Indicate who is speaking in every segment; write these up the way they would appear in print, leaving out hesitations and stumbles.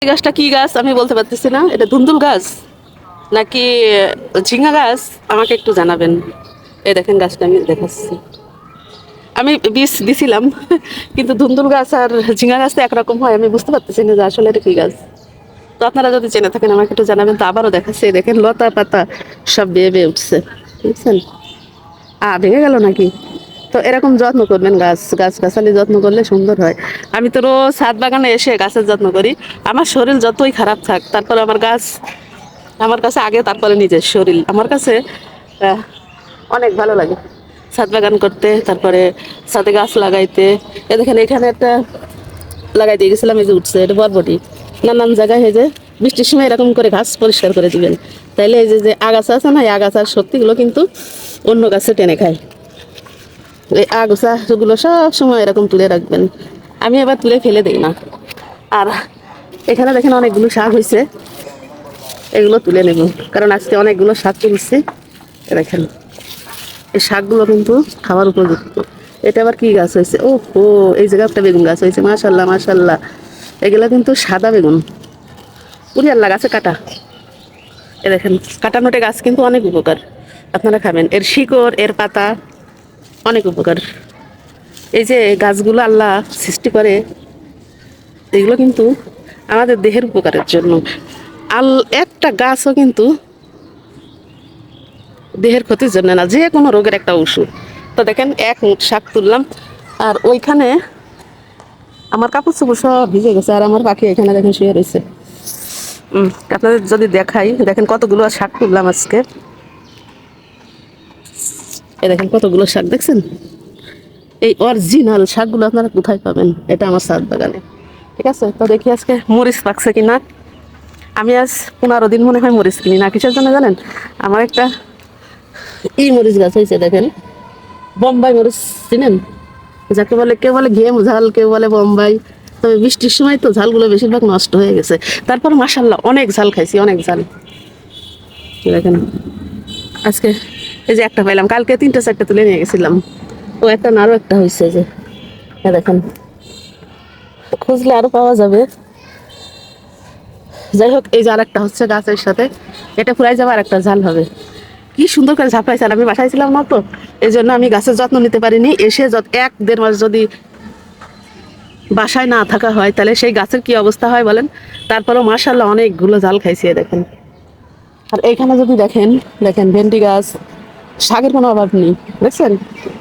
Speaker 1: এই গাছটা কি গাছ আমি বলতে পারতেছি না, এটা ধুন্দুল গাছ নাকি ঝিঙ্গা গাছ, আমাকে একটু জানাবেন। এই দেখেন গাছটা আমি দেখাচ্ছি, আমি বীজ দিছিলাম কিন্তু ধুন্দুল গাছ আর ঝিঙ্গা গাছ তো একরকম হয়, আমি বুঝতে পারতেছি না যে আসলে এটা কি গাছ। তো আপনারা যদি জেনে থাকেন আমাকে একটু জানাবেন। তো আবারও দেখাচ্ছে, দেখেন লতা পাতা সব বেয়ে বেয়ে উঠছে, বুঝছেন। ভেঙে গেল নাকি? তো এরকম যত্ন করবেন, গাছ গাছালি যত্ন করলে সুন্দর হয়। আমি তো রোজ ছাদ বাগানে এসে গাছের যত্ন করি। আমার শরীর যতই খারাপ থাক, তারপরে আমার গাছ আমার কাছে আগে, তারপরে নিজের শরীর আমার কাছে আহ, অনেক ভালো লাগে ছাদ বাগান করতে, তারপরে ছাদে গাছ লাগাইতে। এ দেখেন এখানে একটা লাগাই দিয়ে গেছিলাম, এই যে উঠছে, এটা বরবটি। নানান জায়গায় এই যে বৃষ্টির সময় এরকম করে ঘাস পরিষ্কার করে দিবেন, তাইলে এই যে আগাছা আছে না, এই আগাছার শক্তিগুলো কিন্তু অন্য গাছে টেনে খায়। এই আগাছাগুলো সব সময় এরকম তুলে রাখবেন, আমি এবার তুলে ফেলে দিই না। আর এখানে দেখেন অনেকগুলো শাক হয়েছে, এগুলো তুলে নেব, কারণ আজকে অনেকগুলো শাক তুলছি। দেখেন এই শাকগুলো কিন্তু খাবার উপযুক্ত। এটা আবার কি গাছ হয়েছে? ও ও, এই জায়গায় একটা বেগুন গাছ হয়েছে, মাশাল্লাহ মাশাল্লাহ। এগুলো কিন্তু সাদা বেগুন, পুরি আল্লাহ গাছে কাটা। এ দেখেন কাটানোটে গাছ কিন্তু অনেক উপকার, আপনারা খাবেন। এর শিকড়, এর পাতা অনেক উপকার। এই যে গাছগুলো আল্লাহ সৃষ্টি করে, এগুলো কিন্তু আমাদের দেহের উপকারের জন্য। একটা গাছও কিন্তু দেহের ক্ষতির জন্য না, যে কোনো রোগের একটা ওষুধ। তো দেখেন এক মুঠ শাক তুললাম, আর ওইখানে আমার কাপড় চোপড় সব ভিজে গেছে, আর আমার পাখি এখানে দেখেন শুয়ে রয়েছে। আপনাদের যদি দেখাই, দেখেন কতগুলো শাক তুললাম আজকে। এই দেখেন কতগুলো শাক দেখছেন। এই অরিজিনাল শাকগুলো আপনারা কোথায় পাবেন? এটা আমার ছাদ বাগানে। ঠিক আছে, তো দেখি আজকে মরিচ পাকছে কিনা। আমি আজ 15 দিন মনে হয় মরিচ কিনি না, কিসের জন্য জানেন? আমার একটা মরিচ গাছ হয়েছে, দেখেন বোম্বাই মরিচ, চিনেন? যাকে বলে, কেউ বলে ঘিয়ে ঝাল, কেউ বলে বোম্বাই। তবে বৃষ্টির সময় তো ঝালগুলো বেশিরভাগ নষ্ট হয়ে গেছে, তারপর মাশাল্লাহ অনেক ঝাল খাইছি, অনেক ঝাল। দেখেন আজকে এই যে একটা পাইলাম, কালকে 3-4টা তুলে নিয়ে গেছিলাম। ও একটা না, আরো একটা হয়েছে যে, দেখেন খুঁজলে আরো পাওয়া যাবে। যাই হোক, এই যে আর একটা হচ্ছে গাছের সাথে, এটা ফুরাই যাবে আর একটা ঝাল হবে। কি সুন্দর করে ঝাপড়াইছে, আর আমি বাসায় ছিলাম না তো, এই জন্য আমি গাছের যত্ন নিতে পারিনি। এসে 1-1.5 মাস যদি বাসায় না থাকা হয়, তাহলে সেই গাছের কি অবস্থা হয় বলেন। তারপরেও মাশাল্লাহ অনেকগুলো জাল খাইছি, দেখেন। আর এইখানে যদি দেখেন, দেখেন ভেন্ডি গাছ, শাকের কোনো অভাব নেই, দেখছেন।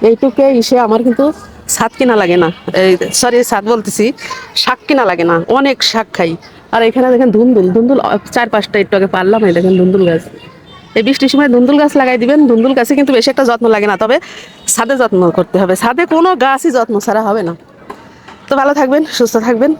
Speaker 1: এইটুকে ইসে আমার কিন্তু ছাদ কিনা লাগে না, এই সরি ছাদ বলতেছি, শাক কিনা লাগে না, অনেক শাক খাই। আর এখানে দেখেন ধুন্দুল, 4-5টা একটু আগে পারলাম। এই দেখেন ধুন্দুল গাছ, এই বৃষ্টির সময় ধুন্দুল গাছ লাগাই দিবেন। ধুন্দুল গাছে কিন্তু বেশি একটা যত্ন লাগে না, তবে ছাদে যত্ন করতে হবে। ছাদে কোনো গাছই যত্ন ছাড়া হবে না। তো ভালো থাকবেন, সুস্থ থাকবেন।